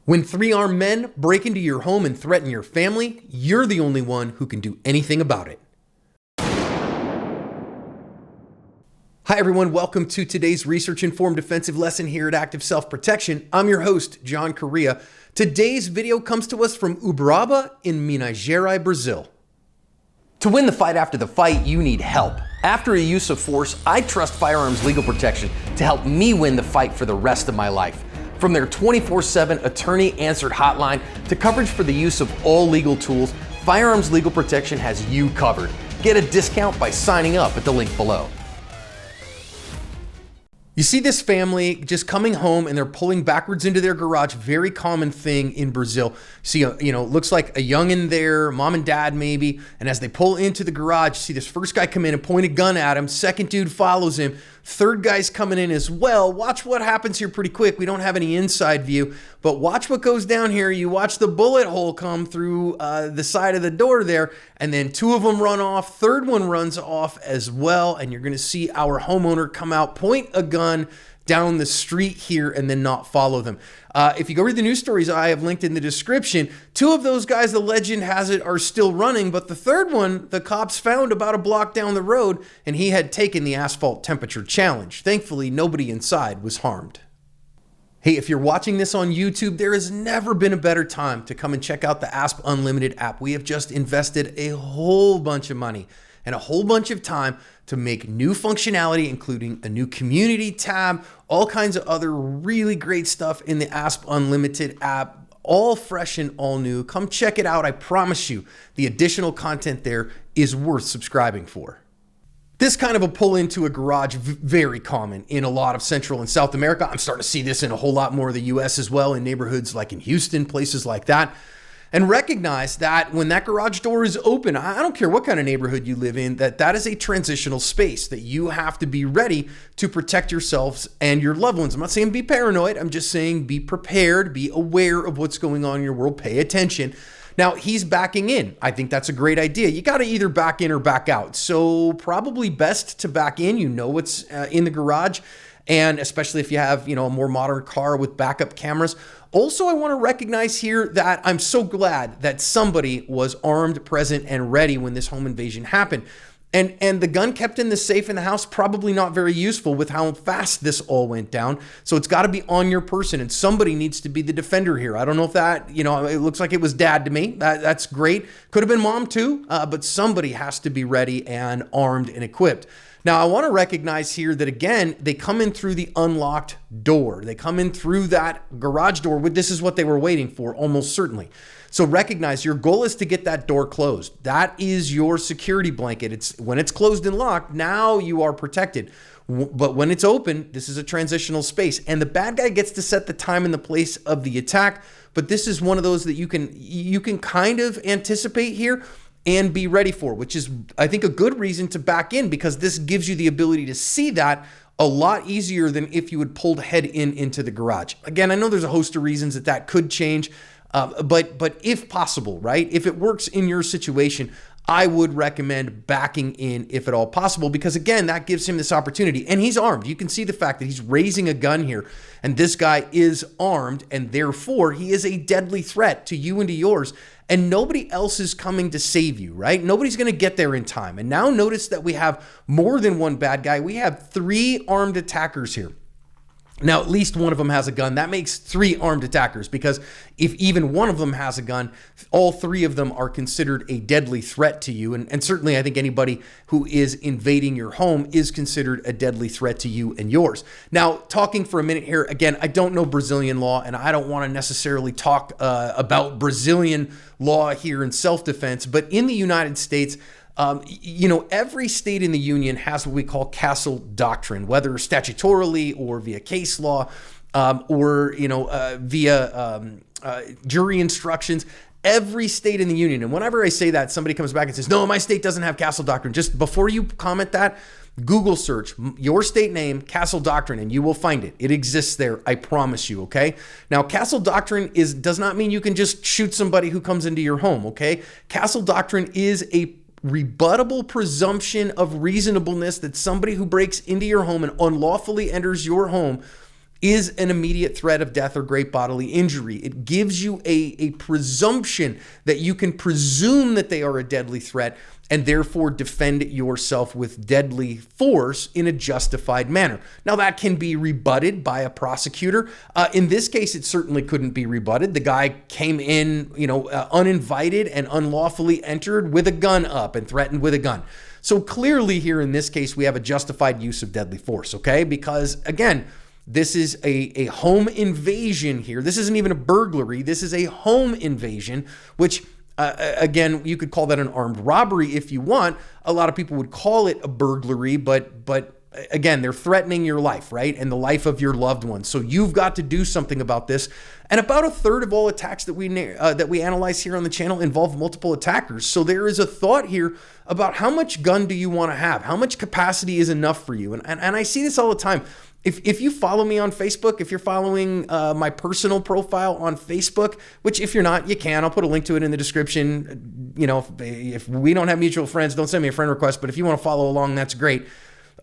When three armed men break into your home and threaten your family, you're the only one who can do anything about it. Hi everyone, welcome to today's research-informed defensive lesson here at Active Self-Protection. I'm your host, John Correa. Today's video comes to us from Uberaba in Minas Gerais, Brazil. To win the fight after the fight, you need help. After a use of force, I trust Firearms Legal Protection to help me win the fight for the rest of my life. From their 24/7 attorney-answered hotline to coverage for the use of all legal tools, Firearms Legal Protection has you covered. Get a discount by signing up at the link below. You see this family just coming home and they're pulling backwards into their garage. Very common thing in Brazil. See, looks like a youngin' there, mom and dad maybe. And as they pull into the garage, see this first guy come in and point a gun at him. Second dude follows him. Third guy's coming in as well. Watch what happens here pretty quick. We don't have any inside view, but watch what goes down here. You watch the bullet hole come through the side of the door there, and then two of them run off. Third one runs off as well, and you're gonna see our homeowner come out, point a gun down the street here, and then not follow them. If you go read the news stories I have linked in the description, two of those guys, the legend has it, are still running, but the third one, the cops found about a block down the road, and he had taken the asphalt temperature challenge. Thankfully, nobody inside was harmed. Hey, if you're watching this on YouTube, there has never been a better time to come and check out the Asp Unlimited app. We have just invested a whole bunch of money and a whole bunch of time to make new functionality, including a new community tab, all kinds of other really great stuff in the Asp Unlimited app, all fresh and all new. Come check it out. I promise you, the additional content there is worth subscribing for. This kind of a pull into a garage, very common in a lot of Central and South America. I'm starting to see this in a whole lot more of the US as well, in neighborhoods like in Houston, places like that. And recognize that when that garage door is open, I don't care what kind of neighborhood you live in, that is a transitional space that you have to be ready to protect yourselves and your loved ones. I'm not saying be paranoid. I'm just saying be prepared, be aware of what's going on in your world, pay attention. Now, he's backing in. I think that's a great idea. You got to either back in or back out. So probably best to back in. You know what's in the garage. And especially if you have, a more modern car with backup cameras. Also, I want to recognize here that I'm so glad that somebody was armed, present, and ready when this home invasion happened. And the gun kept in the safe in the house, probably not very useful with how fast this all went down. So it's got to be on your person, and somebody needs to be the defender here. I don't know if that, it looks like it was dad to me. That's great. Could have been mom too, but somebody has to be ready and armed and equipped. Now, I want to recognize here that, again, they come in through the unlocked door. They come in through that garage door. This is what they were waiting for, almost certainly. So recognize your goal is to get that door closed. That is your security blanket. When it's closed and locked, now you are protected. But when it's open, this is a transitional space. And the bad guy gets to set the time and the place of the attack. But this is one of those that you can kind of anticipate here and be ready for, which is, I think, a good reason to back in, because this gives you the ability to see that a lot easier than if you had pulled head into the garage. Again, I know there's a host of reasons that could change, but if possible, right? If it works in your situation, I would recommend backing in if at all possible, because again, that gives him this opportunity. And he's armed. You can see the fact that he's raising a gun here, and this guy is armed, and therefore he is a deadly threat to you and to yours. And nobody else is coming to save you, right? Nobody's going to get there in time. And now notice that we have more than one bad guy. We have three armed attackers here. Now, at least one of them has a gun. That makes three armed attackers, because if even one of them has a gun, all three of them are considered a deadly threat to you. And certainly, I think anybody who is invading your home is considered a deadly threat to you and yours. Now, talking for a minute here, again, I don't know Brazilian law, and I don't want to necessarily talk about Brazilian law here in self-defense, but in the United States, every state in the union has what we call castle doctrine, whether statutorily or via case law, or via jury instructions. Every state in the union. And whenever I say that, somebody comes back and says, no, my state doesn't have castle doctrine. Just before you comment that, Google search your state name, castle doctrine, and you will find it. It exists there, I promise you, okay? Now, castle doctrine does not mean you can just shoot somebody who comes into your home, okay? Castle doctrine is a rebuttable presumption of reasonableness that somebody who breaks into your home and unlawfully enters your home is an immediate threat of death or great bodily injury. It gives you a presumption that you can presume that they are a deadly threat and therefore defend yourself with deadly force in a justified manner. Now, that can be rebutted by a prosecutor. In this case, it certainly couldn't be rebutted. The guy came in, uninvited and unlawfully entered with a gun up and threatened with a gun. So clearly here in this case, we have a justified use of deadly force, okay? Because again, this is a home invasion here. This isn't even a burglary. This is a home invasion, which again, you could call that an armed robbery if you want. A lot of people would call it a burglary, but again, they're threatening your life, right? And the life of your loved ones. So you've got to do something about this. And about a third of all attacks that we analyze here on the channel involve multiple attackers. So there is a thought here about how much gun do you want to have? How much capacity is enough for you? And I see this all the time. If you follow me on Facebook, if you're following my personal profile on Facebook, which if you're not, you can. I'll put a link to it in the description. If we don't have mutual friends, don't send me a friend request. But if you want to follow along, that's great.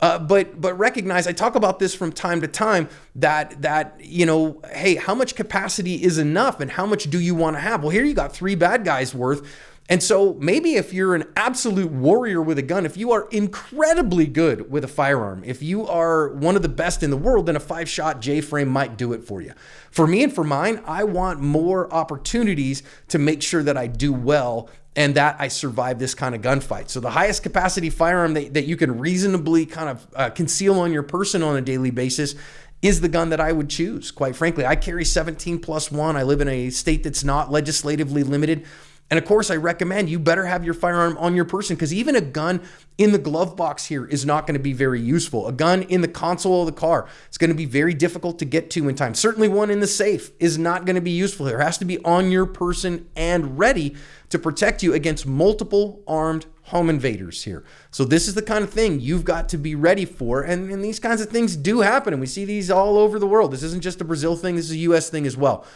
But recognize, I talk about this from time to time, that hey, how much capacity is enough and how much do you want to have? Well, here you got 3 bad guys worth. And so maybe if you're an absolute warrior with a gun, if you are incredibly good with a firearm, if you are one of the best in the world, then a 5-shot J-frame might do it for you. For me and for mine, I want more opportunities to make sure that I do well and that I survive this kind of gunfight. So the highest capacity firearm that you can reasonably kind of conceal on your person on a daily basis is the gun that I would choose. Quite frankly, I carry 17+1. I live in a state that's not legislatively limited. And of course, I recommend you better have your firearm on your person, because even a gun in the glove box here is not going to be very useful. A gun in the console of the car is going to be very difficult to get to in time. Certainly one in the safe is not going to be useful. It has to be on your person and ready to protect you against multiple armed home invaders here. So this is the kind of thing you've got to be ready for. And these kinds of things do happen. And we see these all over the world. This isn't just a Brazil thing. This is a US thing as well.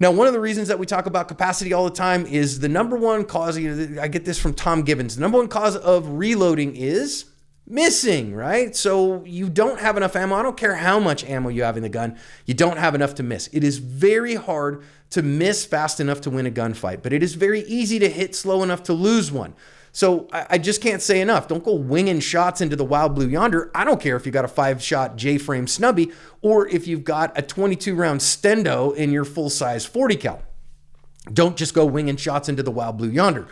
Now, one of the reasons that we talk about capacity all the time is the number one cause, I get this from Tom Gibbons, the number one cause of reloading is missing, right? So you don't have enough ammo. I don't care how much ammo you have in the gun. You don't have enough to miss. It is very hard to miss fast enough to win a gunfight, but it is very easy to hit slow enough to lose one. So I just can't say enough. Don't go winging shots into the wild blue yonder. I don't care if you got a 5-shot J-frame snubby or if you've got a 22-round stendo in your full-size 40 cal. Don't just go winging shots into the wild blue yonder.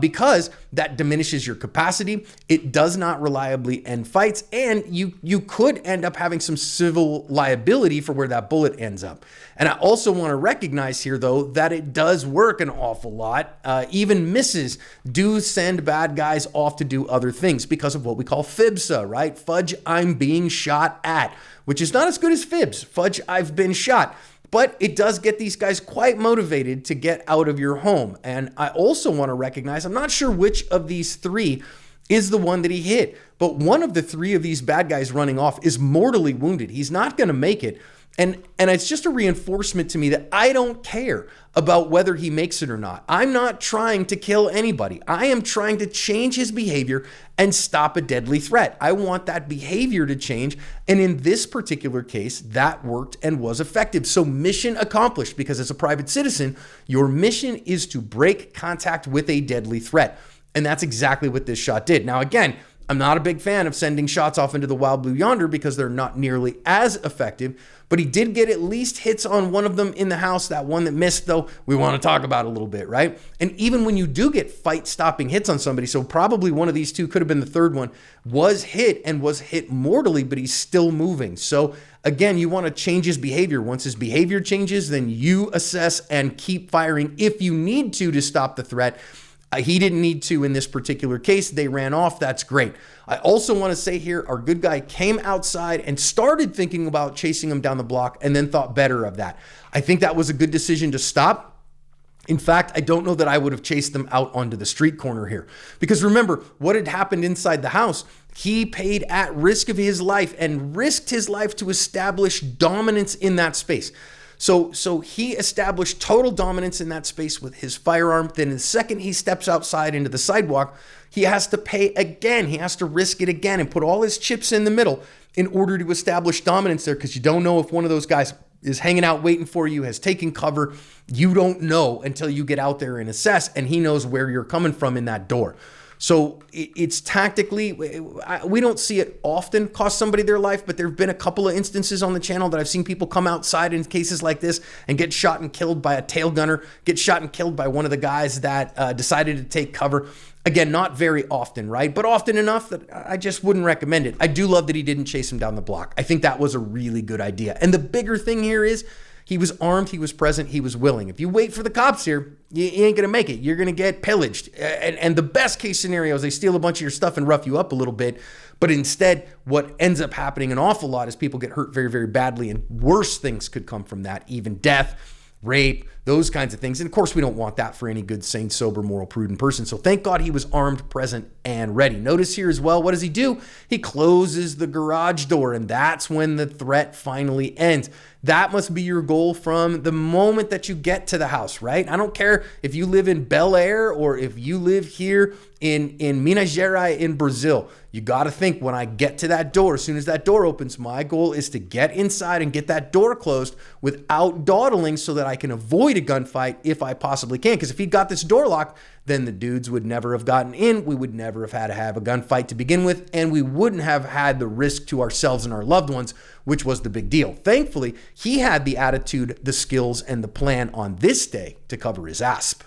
Because that diminishes your capacity. It does not reliably end fights, and you could end up having some civil liability for where that bullet ends up. And I also want to recognize here, though, that it does work an awful lot. Even misses do send bad guys off to do other things because of what we call FIBSA, right? Fudge, I'm being shot at, which is not as good as fibs. Fudge, I've been shot. But it does get these guys quite motivated to get out of your home. And I also want to recognize, I'm not sure which of these 3 is the one that he hit, but one of the 3 of these bad guys running off is mortally wounded. He's not going to make it. And it's just a reinforcement to me that I don't care about whether he makes it or not. I'm not trying to kill anybody. I am trying to change his behavior and stop a deadly threat. I want that behavior to change. And in this particular case, that worked and was effective. So mission accomplished, because as a private citizen, your mission is to break contact with a deadly threat. And that's exactly what this shot did. Now, again, I'm not a big fan of sending shots off into the wild blue yonder because they're not nearly as effective, but he did get at least hits on one of them in the house. That one that missed, though, we want to talk about a little bit, right? And even when you do get fight-stopping hits on somebody, so probably one of these 2 could have been the third one, was hit and was hit mortally, but he's still moving. So again, you want to change his behavior. Once his behavior changes, then you assess and keep firing if you need to stop the threat. He didn't need to in this particular case. They ran off. That's great. I also want to say here, our good guy came outside and started thinking about chasing him down the block and then thought better of that. I think that was a good decision to stop. In fact, I don't know that I would have chased them out onto the street corner here. Because remember, what had happened inside the house, he paid at risk of his life and risked his life to establish dominance in that space. So he established total dominance in that space with his firearm. Then the second he steps outside into the sidewalk, he has to pay again. He has to risk it again and put all his chips in the middle in order to establish dominance there, because you don't know if one of those guys is hanging out waiting for you, has taken cover. You don't know until you get out there and assess, and he knows where you're coming from in that door. So it's tactically, we don't see it often cost somebody their life, but there have been a couple of instances on the channel that I've seen people come outside in cases like this and get shot and killed by a tail gunner, get shot and killed by one of the guys that decided to take cover. Again, not very often, right? But often enough that I just wouldn't recommend it. I do love that he didn't chase him down the block. I think that was a really good idea. And the bigger thing here is, he was armed, he was present, he was willing. If you wait for the cops here, you ain't gonna make it. You're gonna get pillaged. And the best case scenario is they steal a bunch of your stuff and rough you up a little bit. But instead, what ends up happening an awful lot is people get hurt very, very badly, and worse things could come from that, even death, rape, those kinds of things. And of course, we don't want that for any good, sane, sober, moral, prudent person. So thank God he was armed, present, and ready. Notice here as well, what does he do? He closes the garage door, and that's when the threat finally ends. That must be your goal from the moment that you get to the house, right? I don't care if you live in Bel Air or if you live here in Minas Gerais in Brazil. You got to think, when I get to that door, as soon as that door opens, my goal is to get inside and get that door closed without dawdling so that I can avoid a gunfight if I possibly can. Because if he got this door locked, then the dudes would never have gotten in. We would never have had to have a gunfight to begin with, and we wouldn't have had the risk to ourselves and our loved ones, which was the big deal. Thankfully, he had the attitude, the skills, and the plan on this day to cover his asp.